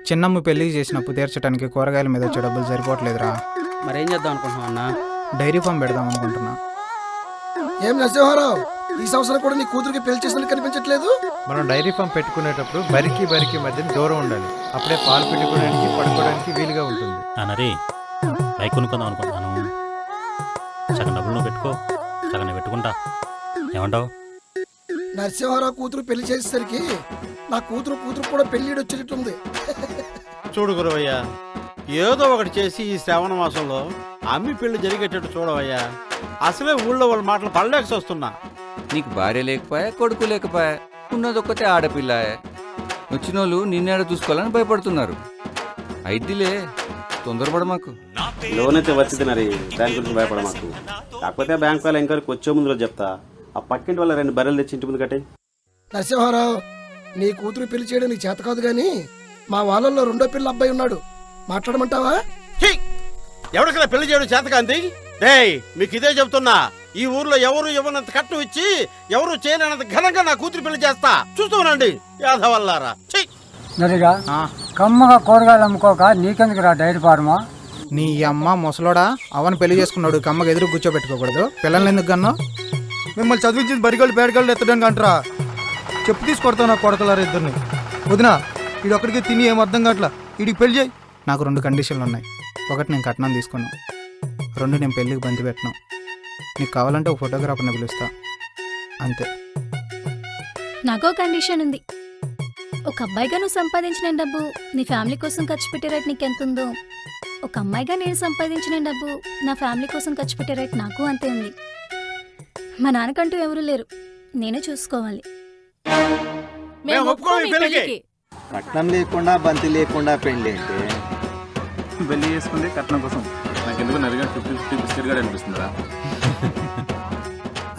చిన్నమ్మ పెళ్లికి చేసిన అప్పు తీర్చడానికి కూరగాయల మీద వచ్చే డబ్బులు సరిపోవట్లేదురా. మరేం చేద్దాం అనుకుంటున్నావు అన్న? డైరీ ఫామ్ పెడదాం అనుకుంటున్నా. ఏం నరసింహారావు, ఈ సంవత్సరం కూడా నీ కూతురికి పెళ్లి చేసినట్టు కనిపించట్లేదు. మనం డైరీ ఫామ్ పెట్టుకునేటప్పుడు బరికి మధ్య దూరం ఉండాలి. అప్పుడే పాలు పెట్టుకోవడానికి పడుకోవడానికి వీలుగా ఉంటుంది. నరి బైక్ కొనుక్కుందాం అనుకుంటున్నాను. సగం డబ్బులు నువ్వు పెట్టుకో, సగం నేను పెట్టుకుంటా. ఏమంటావు? నరసింహారావు కూతురు పెళ్లి చేసేసరికి నా కూతురు కూడా పెళ్లి వచ్చేటట్టుంది. చూడు గురవయ్యా, ఏదో ఒకటి చేసి ఈ శ్రావణ మాసంలో అమ్మి పెళ్లి జరిగేటట్టు చూడవయ్యా. అసలే ఊళ్ళో వాళ్ళ మాటలు పడలేక వస్తున్నా. నీకు భార్య లేకపోయా, కొడుకు లేకపోయా, ఉన్నదొక్కతే ఆడపిల్ల. వచ్చినోళ్ళు నిన్నేడ చూసుకోవాలని భయపడుతున్నారు. అయిద్దిలే, తొందరపడ మాకు. లోన్ అయితే వచ్చింది నరి, దాని గురించి భయపడ మాకు. కాకపోతే బ్యాంక్ వాళ్ళ ఎంక్వైరీకి వచ్చే ముందు చెప్తా. ఆ పక్కింటి వాళ్ళ 2 బర్రెలు తెచ్చి ఇంటి ముందు కట్టే. నరసింహారావు, నీ కూతురు పెళ్లి చేయడం నీకు చేత కాదు గాని మా వాళ్ళల్లో 2వ పిల్ల అబ్బాయి ఉన్నాడు, మాట్లాడమంటావా? ఎవరికైనా పెళ్లి చేయడం చేతకాంతి? ఏయ్, మీకు ఇదే చెబుతున్నా. ఈ ఊర్లో ఎవరు ఇవ్వనంత కట్నం ఇచ్చి ఎవరు చేయలేనంత ఘనంగా నా కూతురు పెళ్లి చేస్తా. చూస్తూనండి యాదవల్లారా. నరిగా కమ్మగా కూరగాయలు అమ్ముకోక నీకెందుకు రా డైరీ ఫార్మా? నీ అమ్మ ముసలోడా, అవని పెళ్లి చేసుకున్నాడు, కమ్మగా ఎదురు కూర్చోబెట్టుకోకూడదు. పిల్లల్ని ఎందుకు కన్నా? మిమ్మల్ని చదివించింది బరిగాళ్ళు పేడగాళ్ళు ఎత్తడానికి అంటారా? చెప్పు తీసుకొడతావు నా కొడకలారా ఇద్దరిని. వదినా, వీడు ఒక్కడికి తిని ఏం అర్థం కావట్లా. వీడికి పెళ్లి చేయి. నాకు 2 కండిషన్లు ఉన్నాయి. 1 నేను కట్నం తీసుకున్నాను, 2 నేను పెళ్ళికి బంతి పెట్టినాను. నీకు కావాలంటే ఒక ఫోటోగ్రాఫర్ని పిలుస్తా, అంతే. నాకో కండిషన్ ఉంది. ఒక అబ్బాయిగా నువ్వు సంపాదించిన డబ్బు నీ ఫ్యామిలీ కోసం ఖర్చు పెట్టే రేట్ నీకెంతుందో, ఒక అమ్మాయిగా నేను సంపాదించిన డబ్బు నా ఫ్యామిలీ కోసం ఖర్చు పెట్టే రేట్ నాకు అంతే ఉంది. మా నాన్నకంటూ ఎవరూ లేరు, నేనే చూసుకోవాలి. కట్నం లేకుండా బంతి లేకుండా పెళ్లి అంటే పెళ్లి చేసుకుంటే కట్నం కోసం. నాకెందుకు నరిగా 50-50 బిస్కెట్ గా అనిపిస్తుందా?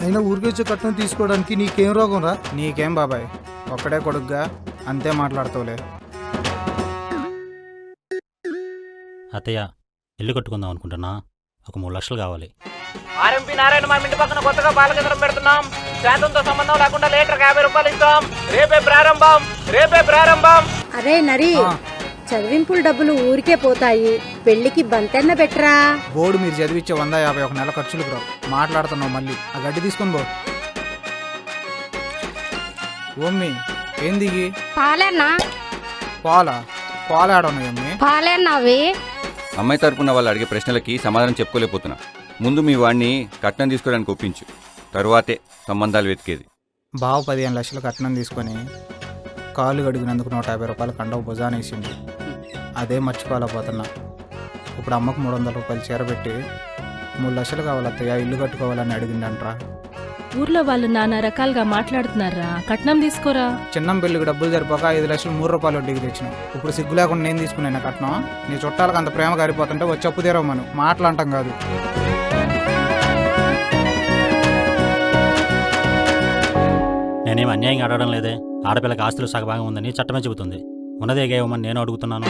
అయినా ఊరికొచ్చే కట్నం తీసుకోవడానికి నీకేం రోగం రా? నీకేం బాబాయ్, ఒక్కడే కొడుకుగా అంతే మాట్లాడుతావులే. అత్తయ్య, ఇల్లు కట్టుకుందాం అనుకుంటున్నా. ఒక 3 లక్షలు కావాలి. ఆర్ఎంపీ నారాయణ మా ఇంటి పక్కన కొత్తగా పాల కేంద్రం పెడుతున్నాం. శాతంతో సంబంధం లేకుండా లీటర్కి 50 రూపాయలు ఇస్తాం. రేపే ప్రారంభం. అరే నరి, చదివింపుల డబ్బులు ఊరికే పోతాయి, పెళ్లికి బంతెన్న పెట్టరా. బోర్డు మీరు చదివించే 150 ఒక నెల ఖర్చులకు రావు. మాట్లాడుతున్నావు మళ్ళీ. ఆ గడ్డి తీసుకొని పో. ఓమ్మి ఏంది పాలేనా? పాలాడున్నాయమ్మి. పాలేనావి? అమ్మాయి తరపున వాళ్ళు అడిగే ప్రశ్నలకి సమాధానం చెప్పుకోలేకపోతున్నా. ముందు మీ వాడిని కట్నం తీసుకోవడానికి ఒప్పించు, తరువాతే సంబంధాలు వెతికేది. బావ 15 లక్షలు కట్నం తీసుకొని కాలు గడిగినందుకు 150 రూపాయలు కండవ భుజానేసింది. అదే మర్చిపోలేకపోతున్నా. ఇప్పుడు అమ్మకు 300 రూపాయలు చీరబెట్టి 3 లక్షలు కావాలత్తయ్య, ఇల్లు కట్టుకోవాలని అడిగిందంట్రా. ఊర్లో వాళ్ళు నానా రకాలుగా మాట్లాడుతున్నారా, కట్నం తీసుకోరా. చిన్నం పెళ్లికి డబ్బులు సరిపోక 5 లక్షలు 3 రూపాయలు వడ్డీకి తెచ్చినావు. ఇప్పుడు సిగ్గు లేకుండా నేను తీసుకున్నాను కట్నం. నీ చుట్టాలకు అంత ప్రేమ కారిపోతుంటే వచ్చి అప్పు తీరవు. మనం మాట్లాడటం కాదు. నేనేం అన్యాయంగా అడగడం లేదే. ఆడపిల్లకి ఆస్తులు సగభాగం ఉందని చట్టమే చెబుతుంది. ఉన్నదే ఇవ్వమని నేను అడుగుతున్నాను.